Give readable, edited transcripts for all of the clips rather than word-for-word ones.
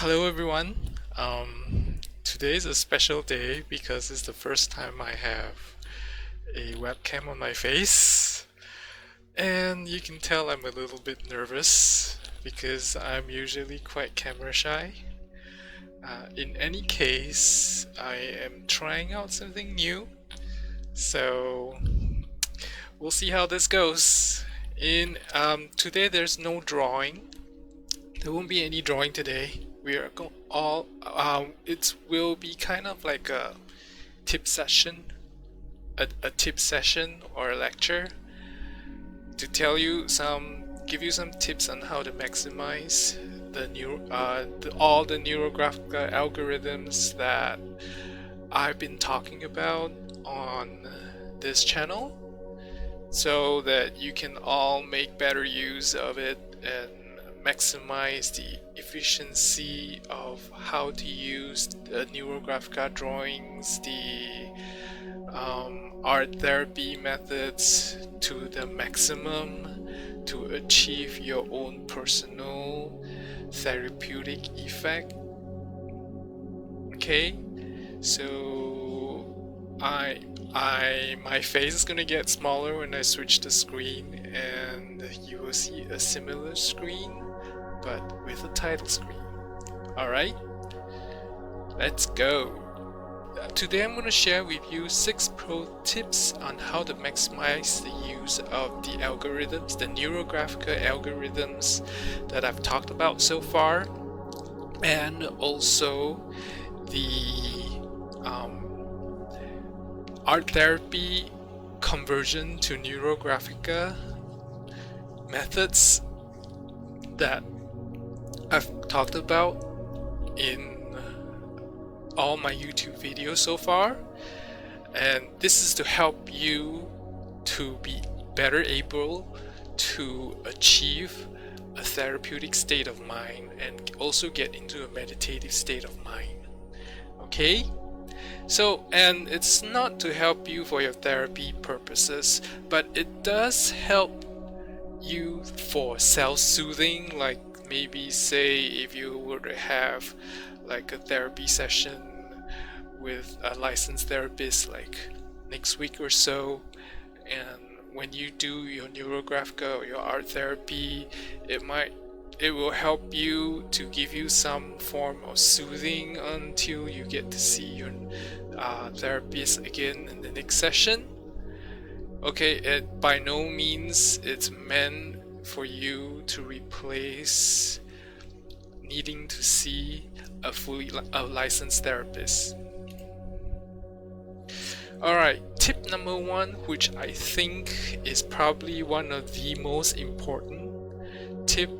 Hello everyone. Today is a special day because it's the first time I have a webcam on my face. And you can tell I'm a little bit nervous because I'm usually quite camera shy. In any case, I am trying out something new. So we'll see how this goes. In Today there's no drawing. There won't be any drawing today. We are go all it will be kind of like a tip session, a tip session or a lecture to give you some tips on how to maximize all the neurographic algorithms that I've been talking about on this channel, so that you can all make better use of it and maximize the efficiency of how to use the Neurographica drawings, the art therapy methods to the maximum to achieve your own personal therapeutic effect. Okay, so my face is gonna get smaller when I switch the screen, and you will see a similar screen but with a title screen. Alright, let's go. Today I'm going to share with you 6 pro tips on how to maximize the use of the algorithms, the Neurographica algorithms that I've talked about so far, and also the art therapy conversion to Neurographica methods that I've talked about in all my YouTube videos so far, and this is to help you to be better able to achieve a therapeutic state of mind and also get into a meditative state of mind. Okay? So, and it's not to help you for your therapy purposes, but it does help you for self-soothing, like maybe say if you were to have like a therapy session with a licensed therapist like next week or so, and when you do your Neurographica or your art therapy, it will help you to give you some form of soothing until you get to see your therapist again in the next session. Okay, it by no means it's meant for you to replace needing to see a licensed therapist. Alright, tip number 1, which I think is probably one of the most important tip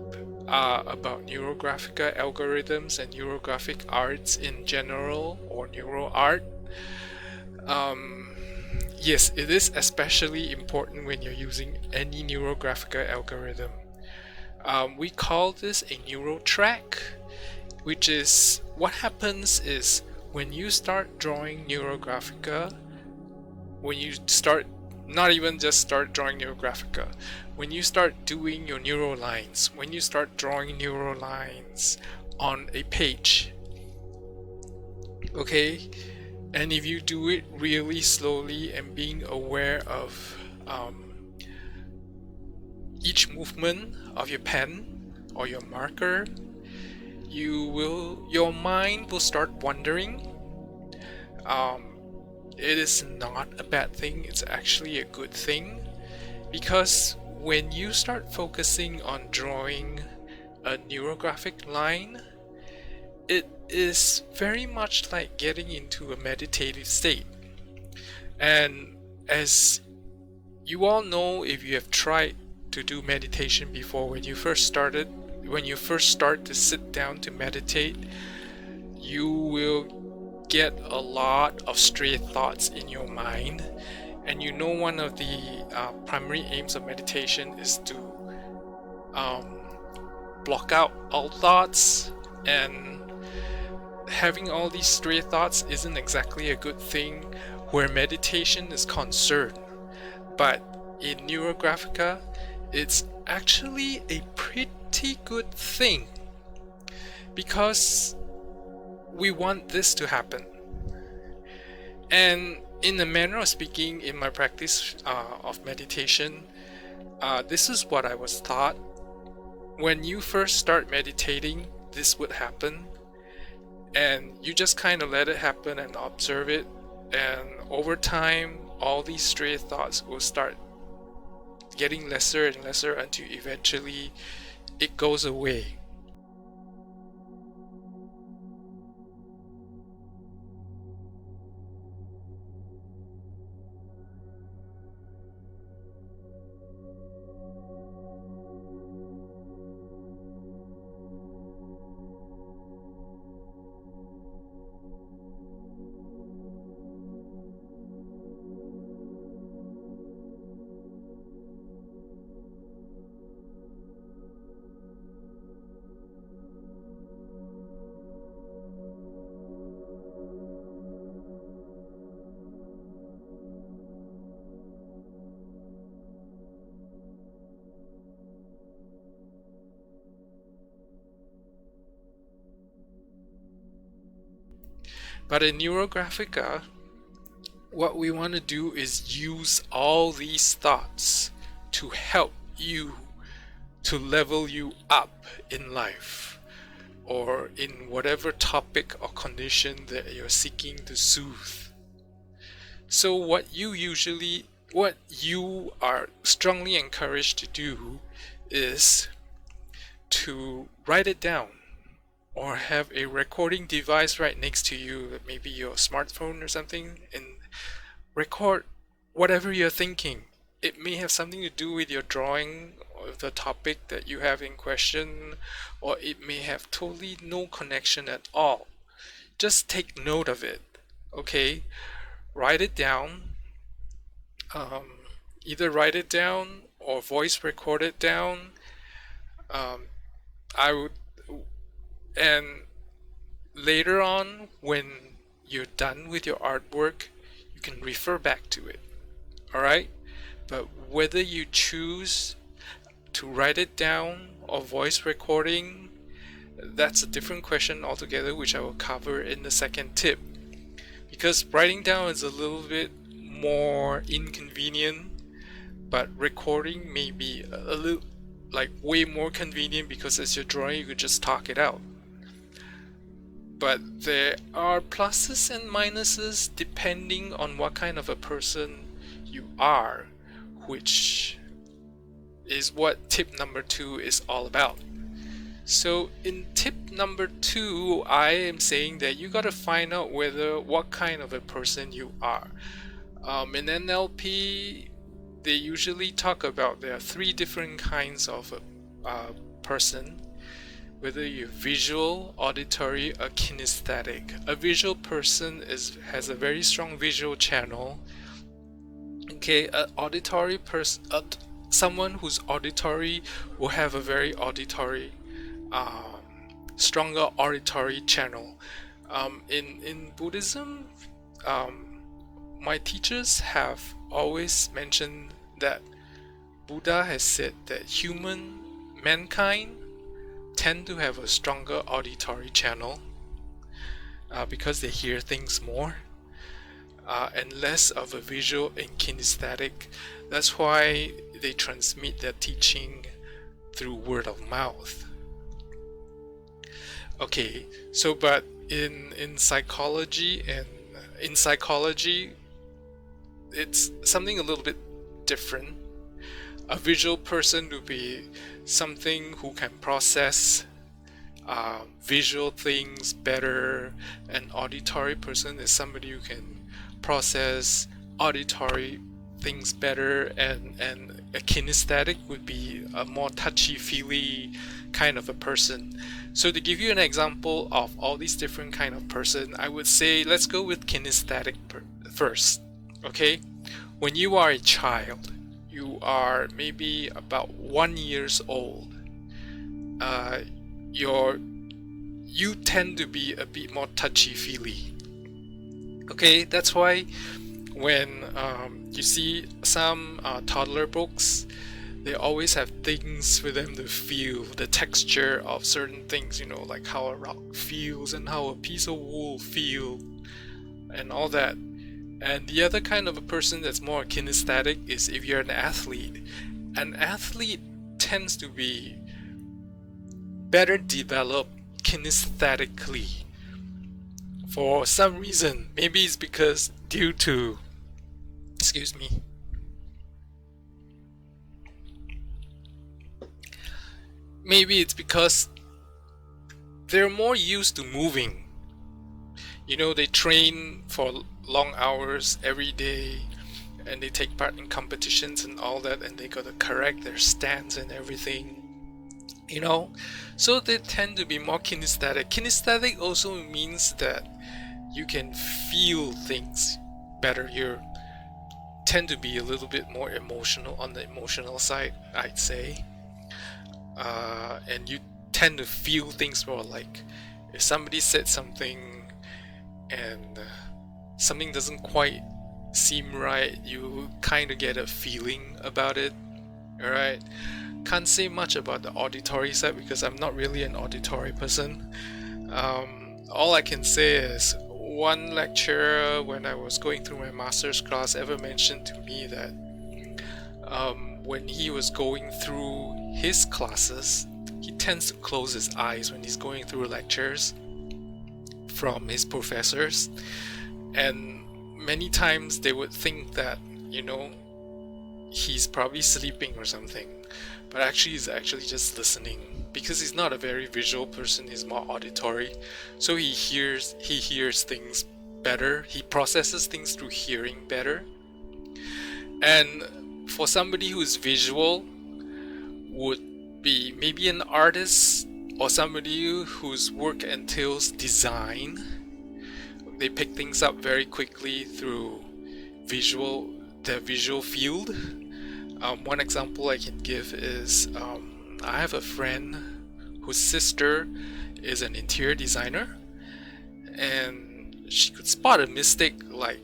about Neurographica algorithms and neurographic arts in general, or Neuroart. Yes, it is especially important when you're using any Neurographica algorithm. We call this a neural track, which is what happens is when you start drawing Neurographica, when you start, not even just start drawing Neurographica, when you start doing your neural lines, when you start drawing neural lines on a page, okay, and if you do it really slowly and being aware of each movement of your pen or your marker, your mind will start wandering. It is not a bad thing, it's actually a good thing, because when you start focusing on drawing a neurographic line, it is very much like getting into a meditative state. And as you all know, if you have tried to do meditation before, when you first start to sit down to meditate, you will get a lot of stray thoughts in your mind, and you know one of the primary aims of meditation is to block out all thoughts, and having all these stray thoughts isn't exactly a good thing where meditation is concerned. But in Neurographica, it's actually a pretty good thing, because we want this to happen. And in the manner of speaking, in my practice of meditation, this is what I was taught. When you first start meditating, this would happen, and you just kind of let it happen and observe it, and over time all these stray thoughts will start getting lesser and lesser until eventually it goes away. But in Neurographica, what we want to do is use all these thoughts to help you, to level you up in life, or in whatever topic or condition that you're seeking to soothe. So what you are strongly encouraged to do is to write it down, or have a recording device right next to you, maybe your smartphone or something, and record whatever you're thinking. It may have something to do with your drawing or the topic that you have in question, or it may have totally no connection at all. Just take note of it, okay? Write it down. Either write it down or voice record it down. I would, and later on, when you're done with your artwork, you can refer back to it. Alright? But whether you choose to write it down or voice recording, that's a different question altogether, which I will cover in the second tip. Because writing down is a little bit more inconvenient, but recording may be a little, like, way more convenient, because as you're drawing, you could just talk it out. But there are pluses and minuses depending on what kind of a person you are, which is what tip number 2 is all about. So in tip number 2, I am saying that you gotta find out what kind of a person you are. In NLP, they usually talk about there are 3 different kinds of a person. Whether you're visual, auditory, or kinesthetic. A visual person has a very strong visual channel. Okay, an auditory person, someone who's auditory will have a very auditory, stronger auditory channel. In Buddhism, my teachers have always mentioned that Buddha has said that mankind tend to have a stronger auditory channel because they hear things more, and less of a visual and kinesthetic. That's why they transmit their teaching through word of mouth. Okay, so but in psychology, it's something a little bit different. A visual person would be something who can process visual things better. An auditory person is somebody who can process auditory things better, and a kinesthetic would be a more touchy-feely kind of a person. So to give you an example of all these different kind of person, I would say let's go with kinesthetic first. Okay, when you are a child, you are maybe about 1 year old, you tend to be a bit more touchy-feely. Okay, that's why when you see some toddler books, They always have things for them to feel, the texture of certain things, like how a rock feels and how a piece of wool feels and all that. And the other kind of a person that's more kinesthetic is if you're an athlete. An athlete tends to be better developed kinesthetically for some reason. Maybe it's because due to, excuse me, maybe it's because they're more used to moving. They train for long hours every day and they take part in competitions and all that, and they gotta correct their stance and everything. So they tend to be more kinesthetic. Kinesthetic also means that you can feel things better. You tend to be a little bit more emotional on the emotional side, I'd say. And you tend to feel things more, like if somebody said something and something doesn't quite seem right, you kind of get a feeling about it. Alright, can't say much about the auditory side because I'm not really an auditory person. All I can say is one lecturer when I was going through my master's class ever mentioned to me that when he was going through his classes, he tends to close his eyes when he's going through lectures from his professors, and many times they would think that he's probably sleeping or something, but actually he's actually just listening, because he's not a very visual person, he's more auditory. So he hears things better, he processes things through hearing better. And for somebody who's visual, would be maybe an artist or somebody whose work entails design. They pick things up very quickly through their visual field. One example I can give is I have a friend whose sister is an interior designer, and she could spot a mistake like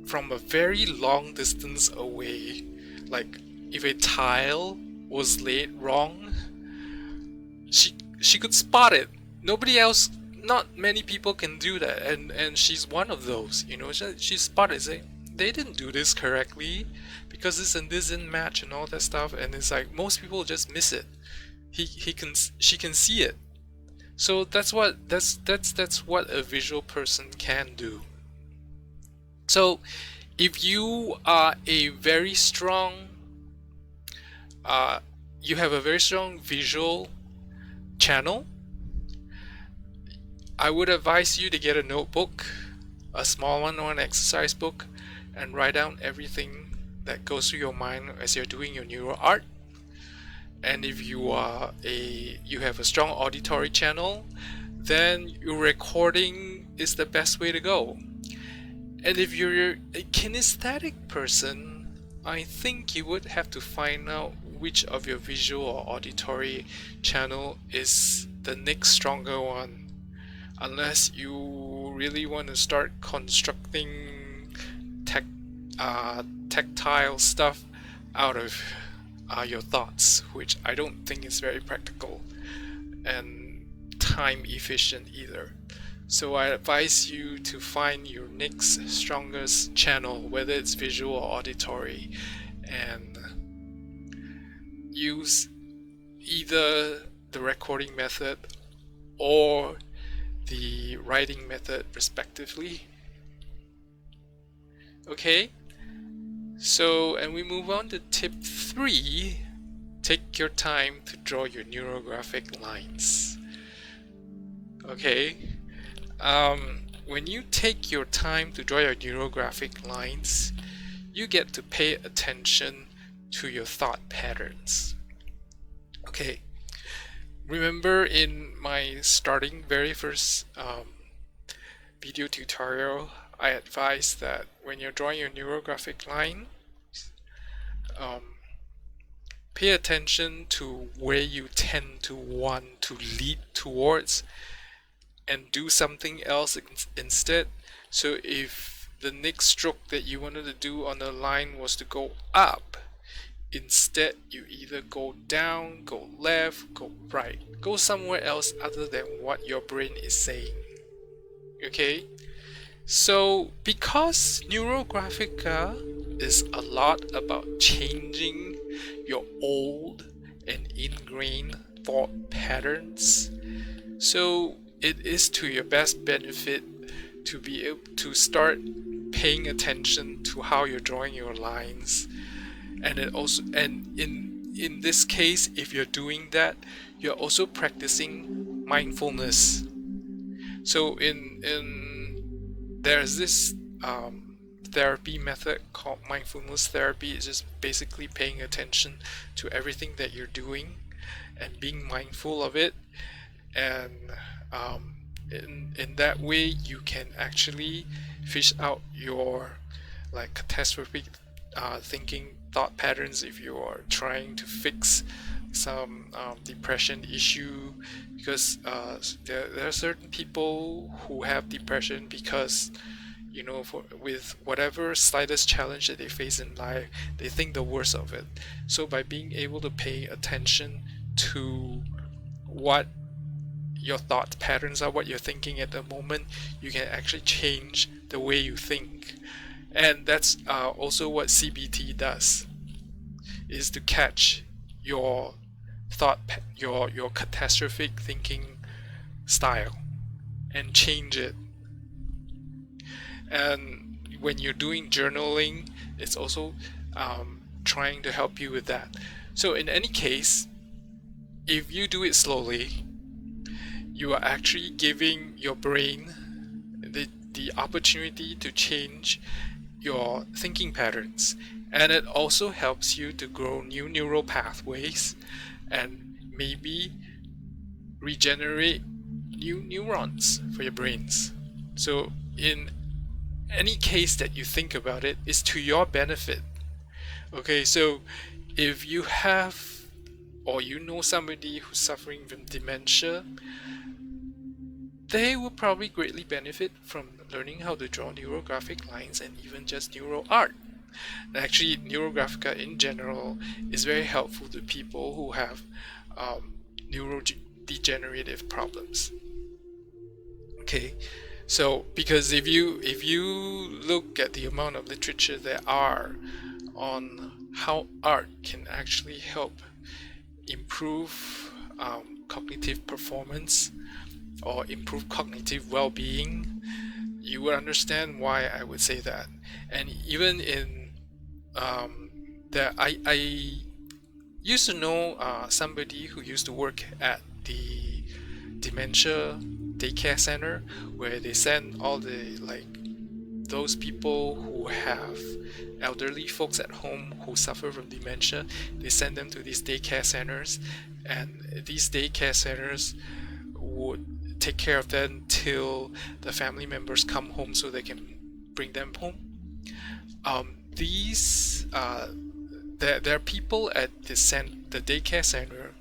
from a very long distance away. Like if a tile was laid wrong, she could spot it. Nobody else, not many people can do that, and she's one of those. She spotted, saying they didn't do this correctly because this and this didn't match and all that stuff, and it's like most people just miss it. She can see it. So that's what a visual person can do. So if you are a very strong you have a very strong visual channel, I would advise you to get a notebook, a small one or an exercise book, and write down everything that goes through your mind as you're doing your Neuroart. And if you have a strong auditory channel, then your recording is the best way to go. And if you're a kinesthetic person, I think you would have to find out which of your visual or auditory channel is the next stronger one, unless you really want to start constructing tactile stuff out of your thoughts, which I don't think is very practical and time efficient either. So I advise you to find your next strongest channel, whether it's visual or auditory, and use either the recording method or the writing method respectively. Okay, so and we move on to tip 3. Take your time to draw your neurographic lines. Okay, when you take your time to draw your neurographic lines, you get to pay attention to your thought patterns. Okay, remember in my very first video tutorial, I advised that when you're drawing your neurographic line, pay attention to where you tend to want to lead towards and do something else instead. So if the next stroke that you wanted to do on the line was to go up, Instead, you either go down, go left, go right, go somewhere else other than what your brain is saying. Okay? So, because Neurographica is a lot about changing your old and ingrained thought patterns, so it is to your best benefit to be able to start paying attention to how you're drawing your lines. And in this case, if you're doing that, you're also practicing mindfulness. So there's this therapy method called mindfulness therapy. It's just basically paying attention to everything that you're doing and being mindful of it. And in that way, you can actually fish out your like catastrophic thinking thought patterns if you are trying to fix some depression issue, because there are certain people who have depression because with whatever slightest challenge that they face in life, they think the worst of it. So by being able to pay attention to what your thought patterns are, what you're thinking at the moment, you can actually change the way you think. And that's also what CBT does, is to catch your thought, your catastrophic thinking style and change it. And when you're doing journaling, it's also trying to help you with that. So in any case, if you do it slowly, you are actually giving your brain the opportunity to change your thinking patterns, and it also helps you to grow new neural pathways and maybe regenerate new neurons for your brains. So in any case that you think about it, is to your benefit. Okay, so if you have or you know somebody who's suffering from dementia, they will probably greatly benefit from learning how to draw neurographic lines and even just Neuroart. Actually, Neurographica in general is very helpful to people who have neurodegenerative problems. Okay, so because if you look at the amount of literature there are on how art can actually help improve cognitive performance or improve cognitive well-being, you will understand why I would say that. And even in I used to know somebody who used to work at the dementia daycare center, where they send all the those people who have elderly folks at home who suffer from dementia. They send them to these daycare centers, and these daycare centers would take care of them till the family members come home so they can bring them home. There are people at the daycare center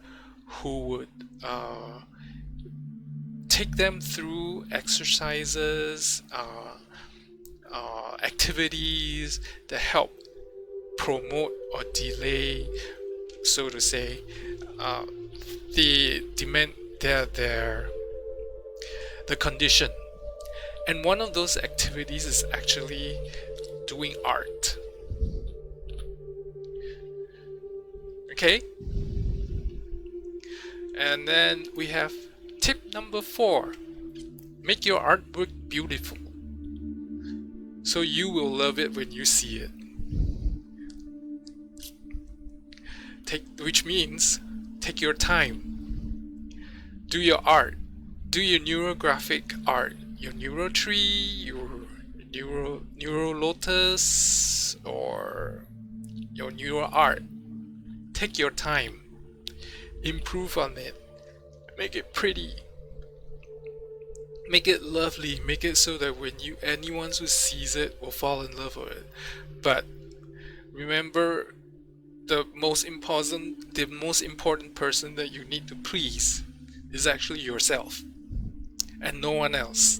who would take them through exercises, activities that help promote or delay, so to say, the condition. And one of those activities is actually doing art. Okay? And then we have tip number 4. Make your artwork beautiful, so you will love it when you see it. Which means take your time. Do your art. Do your neurographic art. Your NeuroTree, your Neurolotus, or your Neuroart. Take your time. Improve on it. Make it pretty. Make it lovely. Make it so that anyone who sees it will fall in love with it. But remember, the most important person that you need to please is actually yourself, and no one else.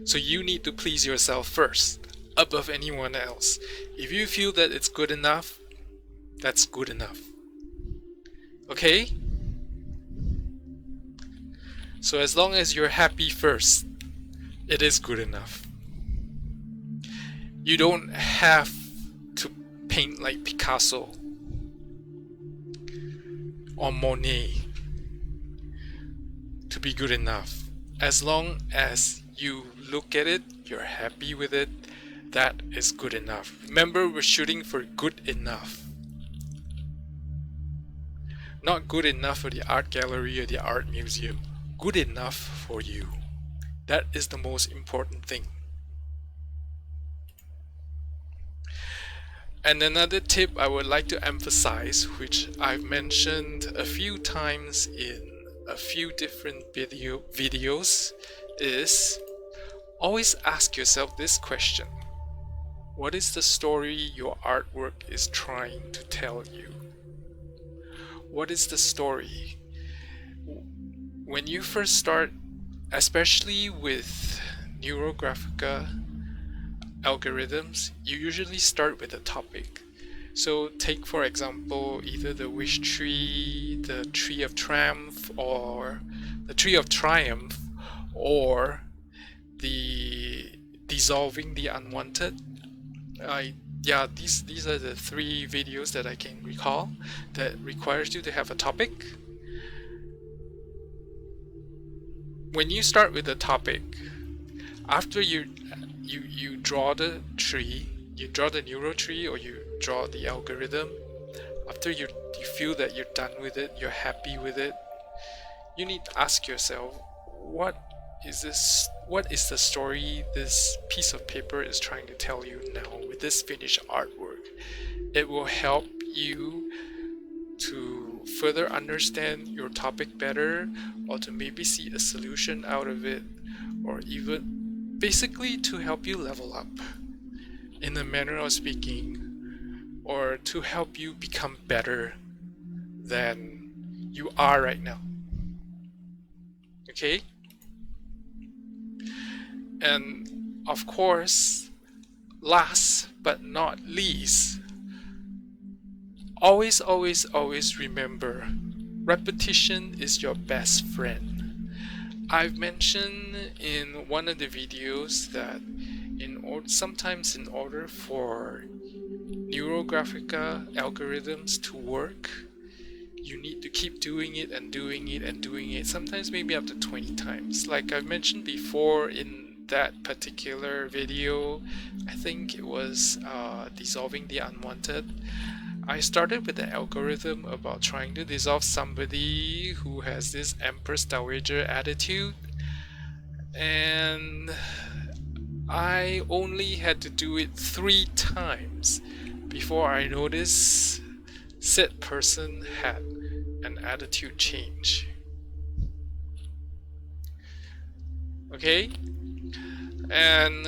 So you need to please yourself first, above anyone else. If you feel that it's good enough, That's good enough. Okay? So as long as you're happy first, it is good enough. You don't have to paint like Picasso or Monet to be good enough. As long as you look at it, you're happy with it, that is good enough. Remember, we're shooting for good enough. Not good enough for the art gallery or the art museum. Good enough for you. That is the most important thing. And another tip I would like to emphasize, which I've mentioned a few times in a few different videos, is always ask yourself this question. What is the story your artwork is trying to tell you? What is the story? When you first start, especially with Neurographica algorithms, you usually start with a topic. So take for example either the wish tree, the tree of triumph, or the tree of triumph, or the dissolving the unwanted. These are the 3 videos that I can recall that requires you to have a topic. When you start with the topic, after you draw the tree, you draw the neural tree, or you draw the algorithm, after you feel that you're done with it, you're happy with it, you need to ask yourself, what is the story this piece of paper is trying to tell you now with this finished artwork? It will help you to further understand your topic better, or to maybe see a solution out of it, or even basically to help you level up in a manner of speaking, or to help you become better than you are right now. Okay? And of course, last but not least, always remember, repetition is your best friend. I've mentioned in one of the videos that sometimes in order for Neurographica algorithms to work, you need to keep doing it and doing it and doing it, sometimes maybe up to 20 times. Like I've mentioned before in that particular video, I think it was dissolving the unwanted. I started with the algorithm about trying to dissolve somebody who has this Empress Dowager attitude, and I only had to do it 3 times before I noticed said person had an attitude change. Okay? And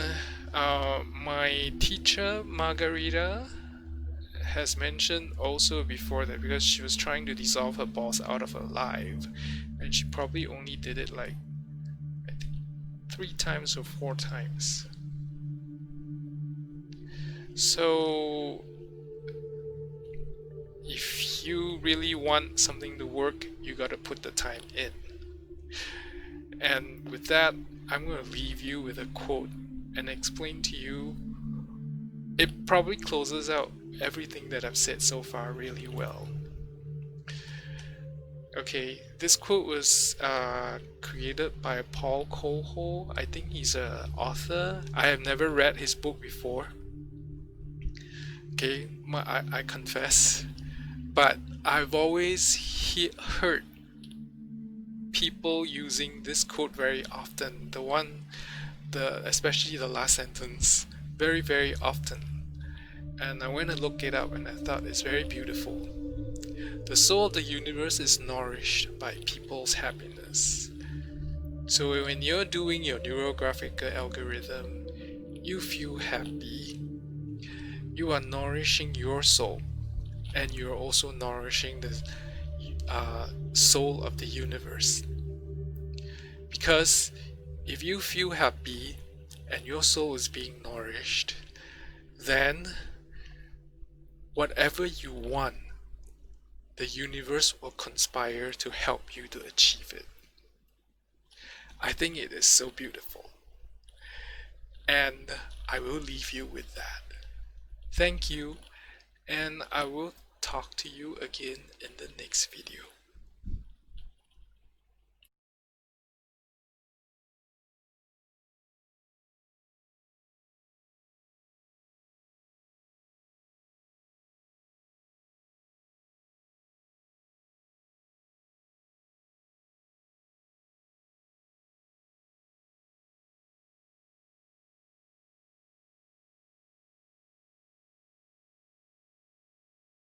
my teacher Margarita has mentioned also before that, because she was trying to dissolve her boss out of her life, and she probably only did it like I think 3 times or 4 times. So if you really want something to work, you gotta put the time in. And with that, I'm gonna leave you with a quote and explain to you. It probably closes out everything that I've said so far really well. Okay, this quote was created by Paul Coelho. I think he's an author. I have never read his book before. Okay, I confess. But I've always heard people using this quote very often. Especially the last sentence, very often. And I went to look it up and I thought it's very beautiful. The soul of the universe is nourished by people's happiness. So when you're doing your Neurographica algorithm, you feel happy. You are nourishing your soul, and you're also nourishing the soul of the universe. Because if you feel happy and your soul is being nourished, then whatever you want, the universe will conspire to help you to achieve it. I think it is so beautiful. And I will leave you with that. Thank you, and I will talk to you again in the next video.